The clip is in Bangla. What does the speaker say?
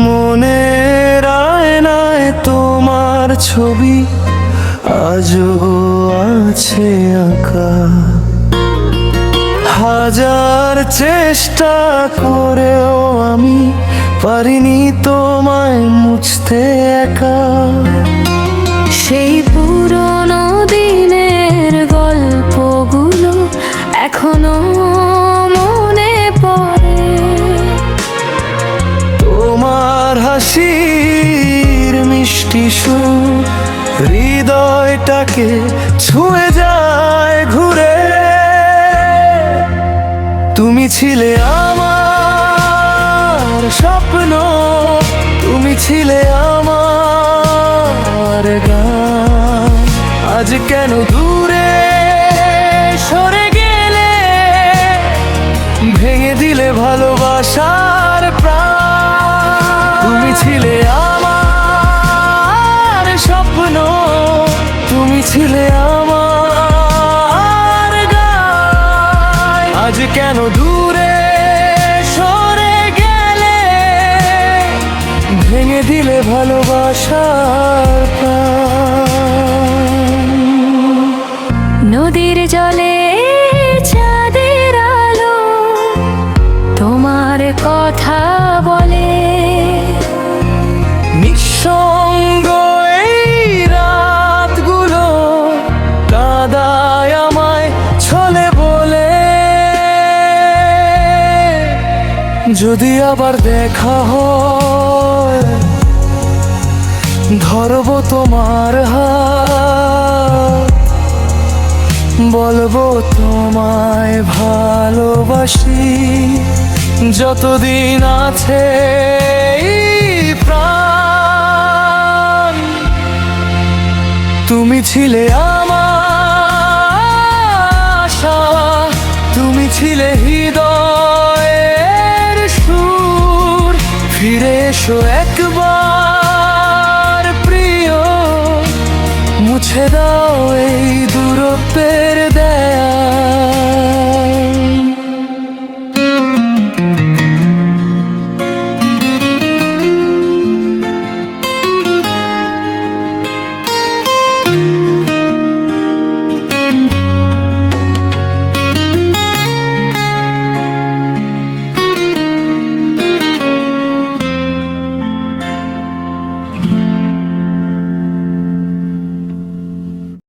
মনের আয়নায় তোমার ছবি আজও আছে আঁকা। হাজার চেষ্টা করেও আমি পারিনি তোমায় মুছতে একা। সেই পুরনো দিনের গল্পগুলো এখনো মনে পড়ে। তোমার হাসির মিষ্টি সুর হৃদয়টাকে ছুঁয়ে যায় ঘুরে। তুমি ছিলে আমার স্বপ্ন, তুমি ছিলে আমার গান। আজ কেন দূরে সরে গেলে, ভেঙে দিলে ভালোবাসার প্রাণ। তুমি ছিলে আমার স্বপ্ন, তুমি ছিলে আমার গান। আজ কেন দূরে সরে গেলে, ভেঙে দিলে ভালোবাসার প্রাণ। নদীর জলে চাঁদের আলো তোমার কথা বলে। নিঃসঙ্গ এই রাতগুলো কাঁদায় আমায় ছলে বলে। যদি আবার দেখা হয়, ধরবো তোমার হাত, বলবো তোমায় ভালোবাসি যতদিন আছে এই প্রাণ। তুমি ছিলে আমার আশা, তুমি ছিলে হৃদয়ের সুর। ফিরে এসো একবার প্রিয়, মুছে দাও এই দূরত্বের দেয়।